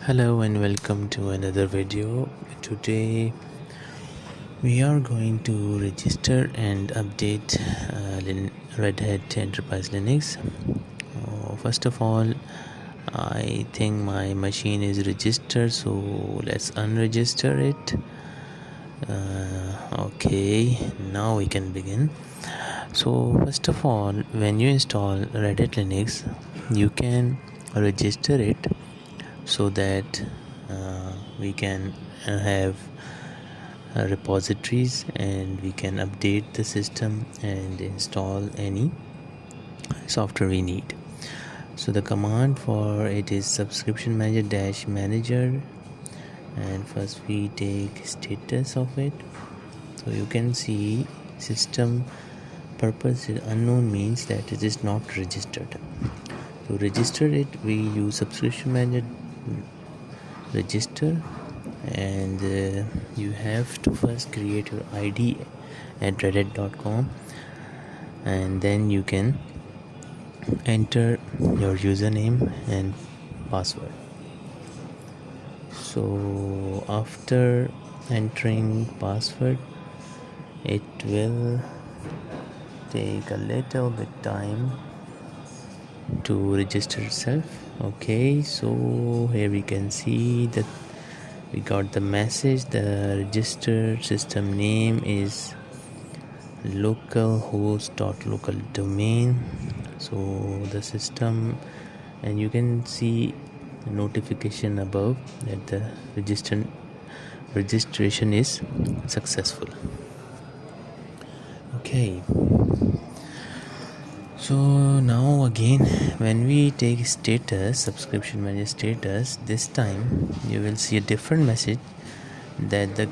Hello and welcome to another video. Today we are going to register and update Red Hat Enterprise Linux. First of all, I think my machine is registered, so let's unregister it. Okay, now we can begin. So first of all, when you install Red Hat Linux, you can register it so that we can have repositories and we can update the system and install any software we need. So the command for it is subscription manager dash manager, and first we take status of it. So you can see system purpose is unknown, means that it is not registered. To register it, we use subscription manager register, and you have to first create your ID at redhat.com, and then you can enter your username and password. So after entering password, it will take a little bit time to register itself. Okay, so here we can see that we got the message. The registered system name is localhost.local domain. So the system, and you can see the notification above that the registration is successful. Okay, so now again, when we take status, subscription manager status, this time you will see a different message that the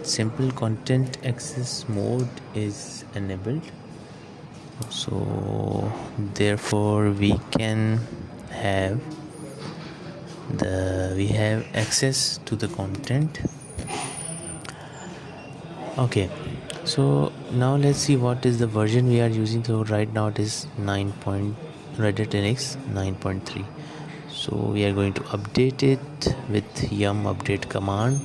simple content access mode is enabled. So therefore we have access to the content. Okay, so now let's see what is the version we are using. So right now it is Red Hat Linux 9.3. so we are going to update it with yum update command.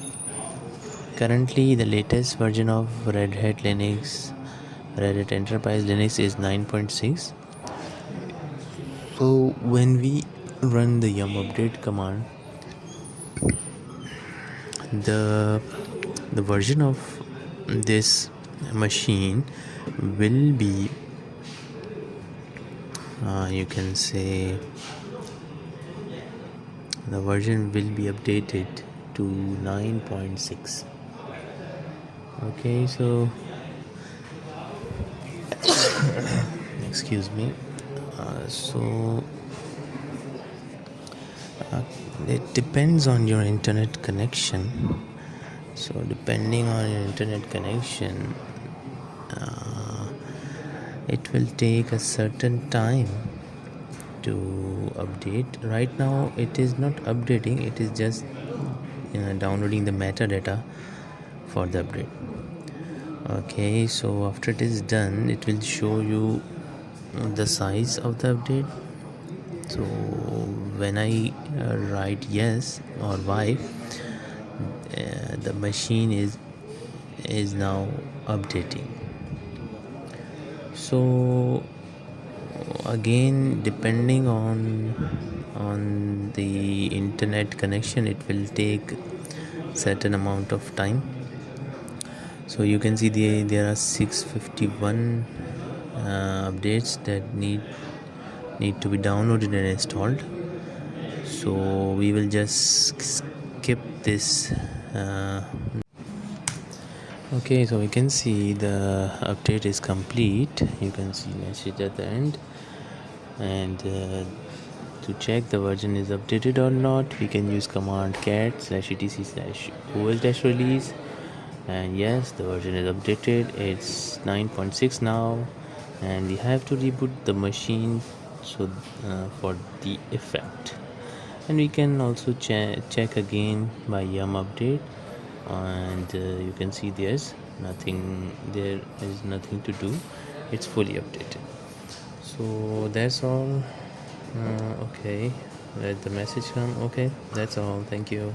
Currently the latest version of Red Hat Enterprise Linux is 9.6. so when we run the yum update command, the version of this machine will be you can say the version will be updated to 9.6. okay, so excuse me. It depends on your internet connection. So depending on your internet connection, it will take a certain time to update. Right now it is not updating, it is just downloading the metadata for the update. Okay, so after it is done, it will show you the size of the update. So when I write yes or Y, the machine is now updating. So again, depending on the internet connection, it will take certain amount of time. So you can see there are 651 updates that need to be downloaded and installed. So we will just skip this. Okay, so we can see the update is complete. You can see message at the end, and to check the version is updated or not, we can use command cat/etc/os-release, and yes, the version is updated. It's 9.6 now, and we have to reboot the machine so for the effect. And we can also check again by yum update, and you can see there is nothing to do. It's fully updated. So that's all. Okay, let the message come. Okay, that's all. Thank you.